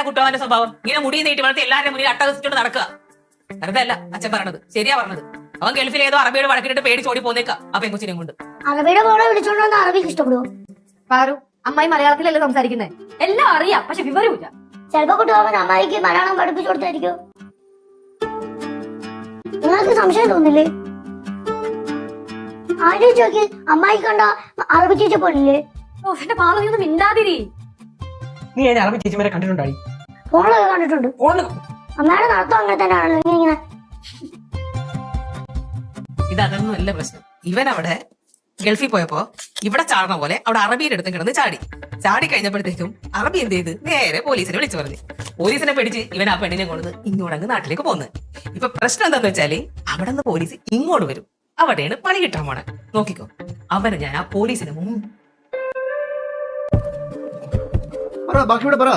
കുട്ടവന്റെ സ്വഭാവം ഇങ്ങനെ മുടി നീട്ടി വളർത്തി എല്ലാവരും മുന്നിൽ അട്ടഹസിച്ചോണ്ട് നടക്കുക. വെറുതെ അല്ല അച്ഛൻ പറഞ്ഞത്, ശരിയാ പറഞ്ഞത്. അവൻ ഗൾഫിൽ ഏതോ അറബിയോട് വഴക്കിട്ട് പേടിച്ചോടി പോന്നേക്കാം ആ പെൺകുച്ചിനെ കൊണ്ട്. അറബിയുടെ മോളെ വിളിച്ചോണ്ട് അറബിക്ക് ഇഷ്ടപ്പെടുവോ? പാറു, അമ്മായി മലയാളത്തിലല്ലേ സംസാരിക്കുന്നേ? എല്ലാം അറിയാം, പക്ഷെ വിവരമില്ല. ചിലപ്പോ കുട്ടിയാവൻ അമ്മായിക്ക് മലയാളം പഠിപ്പിച്ചു കൊടുത്തായിരിക്കും. നിങ്ങൾക്ക് സംശയം തോന്നില്ലേ? ആരും ചോദിക്ക്, അമ്മായി കണ്ട അറബി ചേച്ചി പോലില്ലേ? ഓ എന്റെ പാറു, നീ ഒന്നും മിണ്ടാതിരി. നീ അതിന് അറബി ചേച്ചിമാരെ കണ്ടിട്ടുണ്ടായി? ഫോണിലൊക്കെ കണ്ടിട്ടുണ്ട്. അമ്മയുടെ നടത്തം അങ്ങനെ തന്നെയാണല്ലോ ഇങ്ങനെ. ഇതൊന്നും അല്ല പ്രശ്നം. ഇവൻ അവിടെ ഗൾഫിൽ പോയപ്പോ ഇവിടെ ചാടണ പോലെ അവിടെ അറബിയുടെ അടുത്തും കിടന്ന് ചാടി കഴിഞ്ഞപ്പോഴത്തേക്കും അറബി എന്ത് ചെയ്ത് നേരെ പോലീസിനെ വിളിച്ചു പറഞ്ഞു. പോലീസിനെ പിടിച്ച് ഇവൻ ആ പെണ്ണിനെ കൊണ്ടു ഇങ്ങോട്ടങ്ങ് നാട്ടിലേക്ക് പോന്ന്. ഇപ്പൊ പ്രശ്നം എന്താന്ന് വെച്ചാല് അവിടെ നിന്ന് പോലീസ് ഇങ്ങോട്ട് വരും. അവിടെയാണ് പണി കിട്ടാൻ പോണെ. നോക്കിക്കോ, അവനെ ഞാൻ ആ പോലീസിന് ബാക്കി പറ